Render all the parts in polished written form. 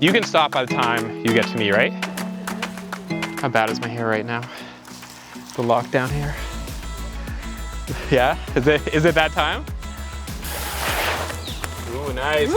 You can stop by the time you get to me, right? How bad is my hair right now? The lockdown here. Yeah, is it that time? Ooh, nice.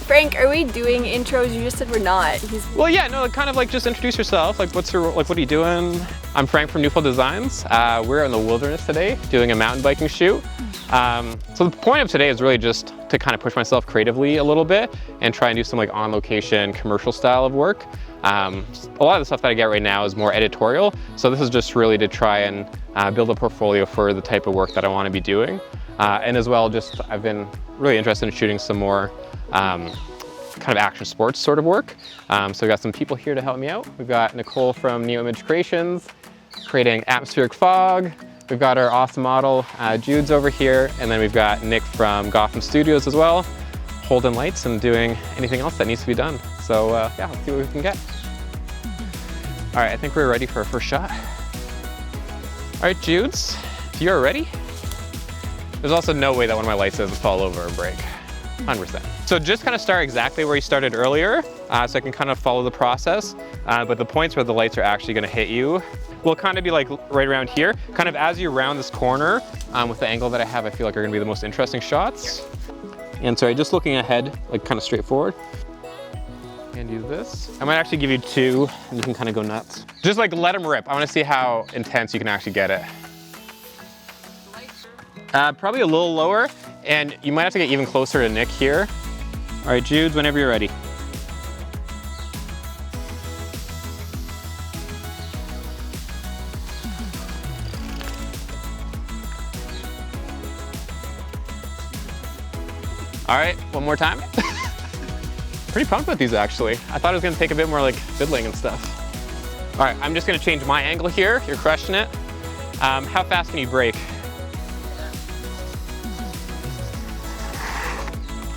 Frank, are we doing intros? You just said we're not. Well, yeah, no, kind of like just introduce yourself. Like, what are you doing? I'm Frank from Newfield Designs. We're in the wilderness today doing a mountain biking shoot. So the point of today is really just to kind of push myself creatively a little bit and try and do some like on-location commercial style of work. A lot of the stuff that I get right now is more editorial. So this is just really to try and build a portfolio for the type of work that I want to be doing. And as well, I've been really interested in shooting some more kind of action sports sort of work. So we've got some people here to help me out. We've got Nicole from Neo Image Creations, creating atmospheric fog. We've got our awesome model, Judes over here. And then we've got Nick from Gotham Studios as well, holding lights and doing anything else that needs to be done. So yeah, let's see what we can get. All right, I think we're ready for our first shot. All right, Judes, if you're ready. There's also no way that one of my lights doesn't fall over or break, 100%. So just kind of start exactly where you started earlier, so I can kind of follow the process. But the points where the lights are actually gonna hit you will kind of be like right around here. Kind of as you round this corner, with the angle that I have, I feel like are gonna be the most interesting shots. And sorry, just looking ahead, like kind of straight forward. And do this. I might actually give you two, and you can kind of go nuts. Just like let them rip. I wanna see how intense you can actually get it. Probably a little lower, and you might have to get even closer to Nick here. All right, Judes, whenever you're ready. All right, one more time. Pretty pumped with these, actually. I thought it was gonna take a bit more like fiddling and stuff. All right, I'm just gonna change my angle here. You're crushing it. How fast can you brake?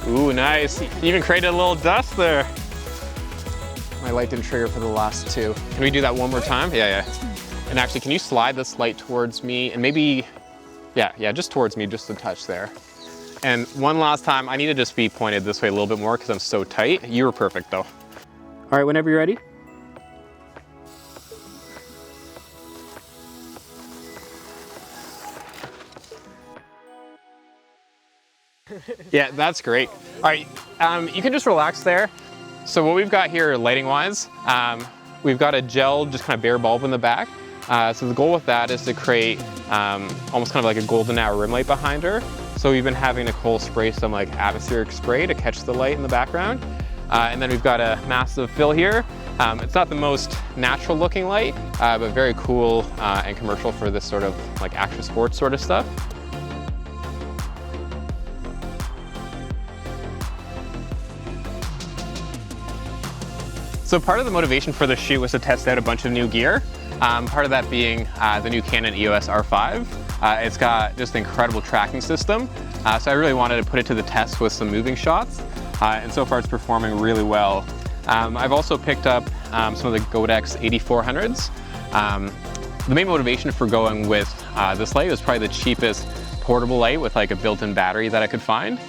Ooh, nice. You even created a little dust there. My light didn't trigger for the last two. Can we do that one more time? Yeah. And actually, can you slide this light towards me and maybe, yeah, just towards me, just a touch there. And one last time, I need to just be pointed this way a little bit more because I'm so tight. You were perfect though. All right, whenever you're ready. Yeah, that's great. All right, you can just relax there. So what we've got here lighting wise, we've got a gel, just kind of bare bulb in the back. So the goal with that is to create almost kind of like a golden hour rim light behind her. So we've been having Nicole spray some like atmospheric spray to catch the light in the background. And then we've got a massive fill here. It's not the most natural looking light, but very cool and commercial for this sort of like action sports sort of stuff. So part of the motivation for the shoot was to test out a bunch of new gear. Part of that being the new Canon EOS R5. It's got just an incredible tracking system. So I really wanted to put it to the test with some moving shots. And so far it's performing really well. I've also picked up some of the Godox AD400s. The main motivation for going with this light was probably the cheapest portable light with like a built-in battery that I could find.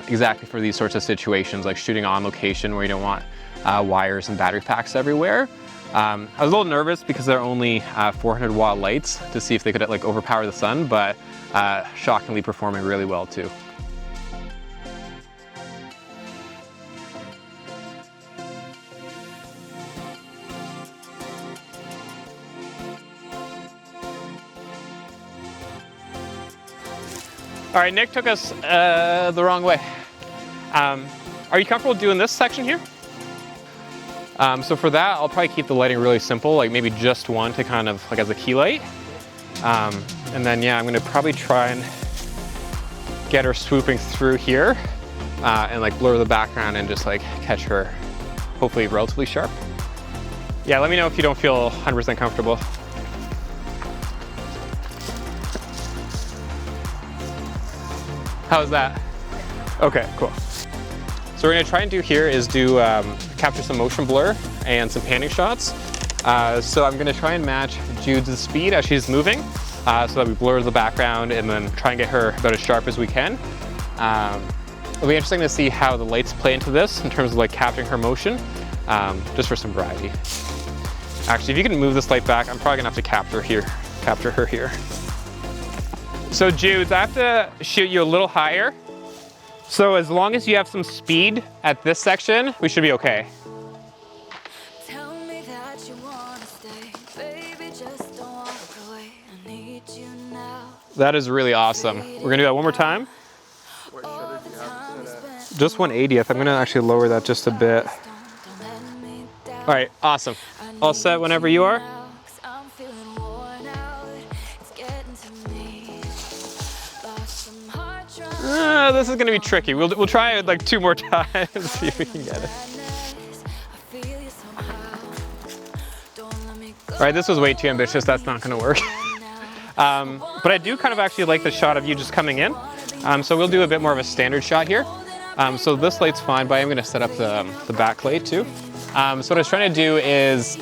Exactly for these sorts of situations, like shooting on location where you don't want wires and battery packs everywhere. I was a little nervous because they're only 400 watt lights to see if they could like overpower the sun, but shockingly performing really well too. All right, Nick took us the wrong way. Are you comfortable doing this section here? So for that, I'll probably keep the lighting really simple, like maybe just one to kind of like as a key light. And then yeah, I'm gonna probably try and get her swooping through here and like blur the background and just like catch her hopefully relatively sharp. Yeah, let me know if you don't feel 100% comfortable. How's that? Okay, cool. So what we're gonna try and do here is capture some motion blur and some panning shots. So I'm gonna try and match Judes' speed as she's moving so that we blur the background and then try and get her about as sharp as we can. It'll be interesting to see how the lights play into this in terms of like capturing her motion, just for some variety. Actually, if you can move this light back, I'm probably gonna have to capture her here. So Judes, I have to shoot you a little higher. So as long as you have some speed at this section, we should be okay. Tell me that you wanna stay, baby, just don't walk away. I need you now. That is really awesome. We're gonna do that one more time. Just 180th. I'm gonna actually lower that just a bit. All right, awesome. All set whenever you are. This is gonna be tricky. We'll try it like 2 more times, see if we can get it. All right, this was way too ambitious. That's not gonna work. But I do kind of actually like the shot of you just coming in. So we'll do a bit more of a standard shot here. So this light's fine, but I'm gonna set up the back light too. So what I was trying to do is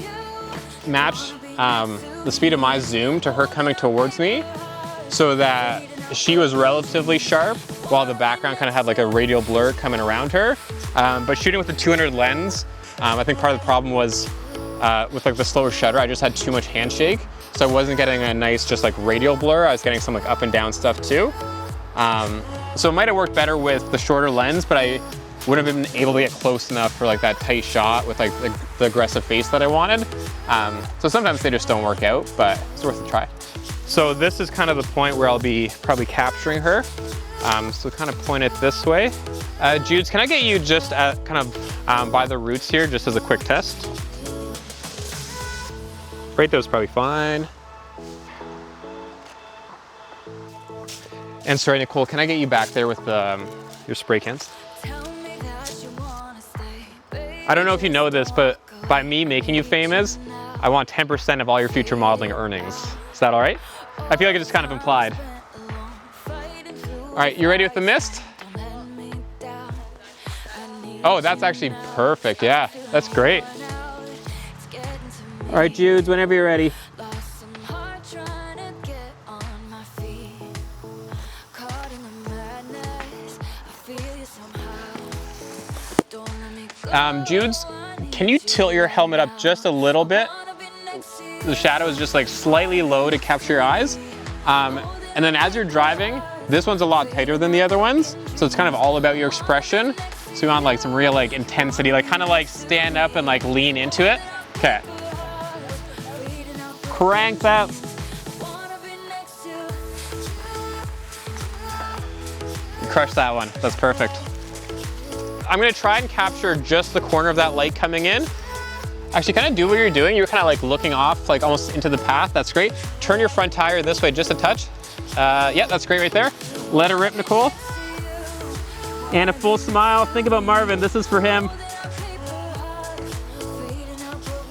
match the speed of my zoom to her coming towards me so that she was relatively sharp while the background kind of had like a radial blur coming around her. But shooting with the 200 lens, I think part of the problem was with like the slower shutter, I just had too much handshake. So I wasn't getting a nice just like radial blur. I was getting some like up and down stuff too. So it might have worked better with the shorter lens, but I wouldn't have been able to get close enough for like that tight shot with like the aggressive face that I wanted. So sometimes they just don't work out, but it's worth a try. So this is kind of the point where I'll be probably capturing her. So kind of point it this way. Judes, can I get you just at kind of by the roots here, just as a quick test? Right there was probably fine. And sorry, Nicole, can I get you back there with your spray cans? I don't know if you know this, but by me making you famous, I want 10% of all your future modeling earnings. Is that all right? I feel like it's kind of implied. All right, you ready with the mist? Oh, that's actually perfect. Yeah, that's great. All right, Judes, whenever you're ready. Judes, can you tilt your helmet up just a little bit? The shadow is just like slightly low to capture your eyes. And then as you're driving, this one's a lot tighter than the other ones. So it's kind of all about your expression. So you want like some real like intensity, like kind of like stand up and like lean into it. Okay. Crank that. Crush that one, that's perfect. I'm gonna try and capture just the corner of that light coming in. Actually, kind of do what you're doing. You're kind of like looking off, like almost into the path. That's great. Turn your front tire this way just a touch. Yeah, that's great right there. Let it rip, Nicole. And a full smile. Think about Marvin. This is for him.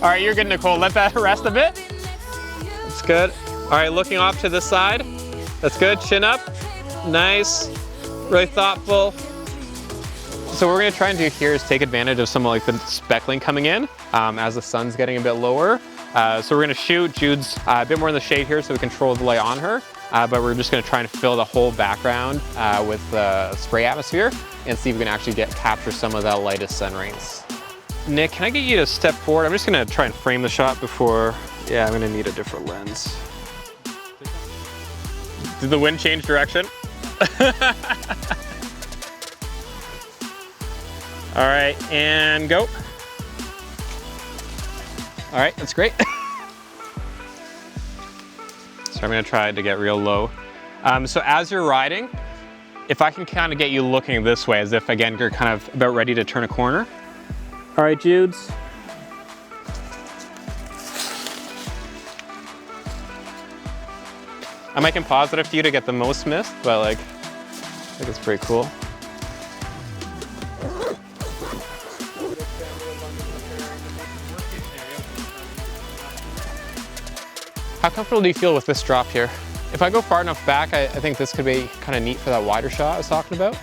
All right, you're good, Nicole. Let that rest a bit. That's good. All right, looking off to this side. That's good. Chin up. Nice. Really thoughtful. So what we're gonna try and do here is take advantage of some of like the speckling coming in as the sun's getting a bit lower. So we're gonna shoot Jude's a bit more in the shade here so we control the light on her. But we're just gonna try and fill the whole background with the spray atmosphere and see if we can actually capture some of that lightest sun rays. Nick, can I get you to step forward? I'm just gonna try and frame the shot before, yeah, I'm gonna need a different lens. Did the wind change direction? All right, and go. All right, that's great. So I'm gonna try to get real low. So as you're riding, if I can kind of get you looking this way, as if again, you're kind of about ready to turn a corner. All right, Judes. I'm making positive for you to get the most mist, but like, I think it's pretty cool. How comfortable do you feel with this drop here? If I go far enough back, I think this could be kind of neat for that wider shot I was talking about.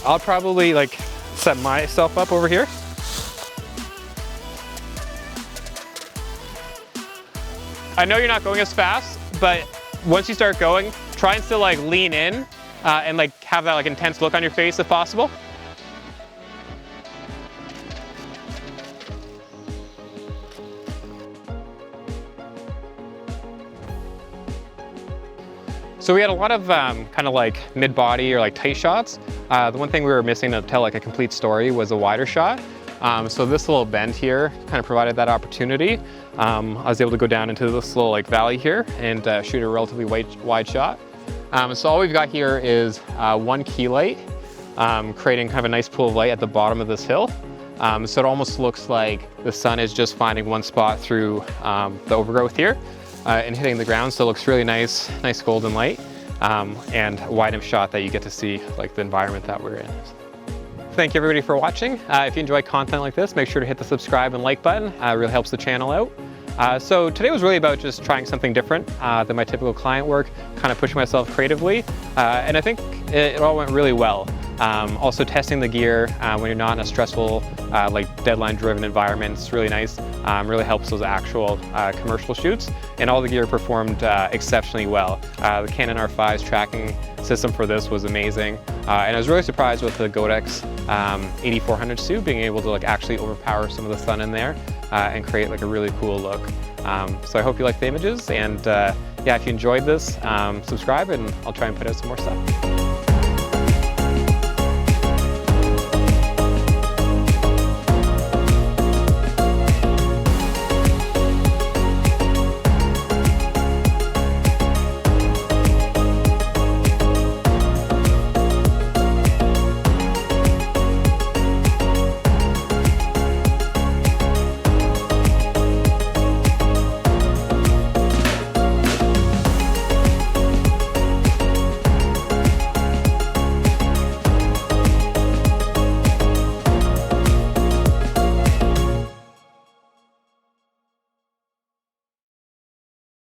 I'll probably like set myself up over here. I know you're not going as fast, but once you start going, try and still like lean in and like have that like intense look on your face if possible. So we had a lot of kind of like mid-body or like tight shots. The one thing we were missing to tell like a complete story was a wider shot. So this little bend here kind of provided that opportunity. I was able to go down into this little like valley here and shoot a relatively wide shot. So all we've got here is one key light, creating kind of a nice pool of light at the bottom of this hill. So it almost looks like the sun is just finding one spot through the overgrowth here and hitting the ground. So it looks really nice golden light, and a wide enough shot that you get to see like the environment that we're in. Thank you everybody for watching. If you enjoy content like this, make sure to hit the subscribe and like button. It really helps the channel out. So today was really about just trying something different than my typical client work, kind of pushing myself creatively, and I think it all went really well. Also testing the gear when you're not in a stressful, like deadline-driven environment, it's really nice. Really helps those actual commercial shoots, and all the gear performed exceptionally well. The Canon R5's tracking system for this was amazing, and I was really surprised with the Godox AD400 suit being able to like actually overpower some of the sun in there and create like a really cool look. So I hope you like the images, and yeah, if you enjoyed this, subscribe and I'll try and put out some more stuff.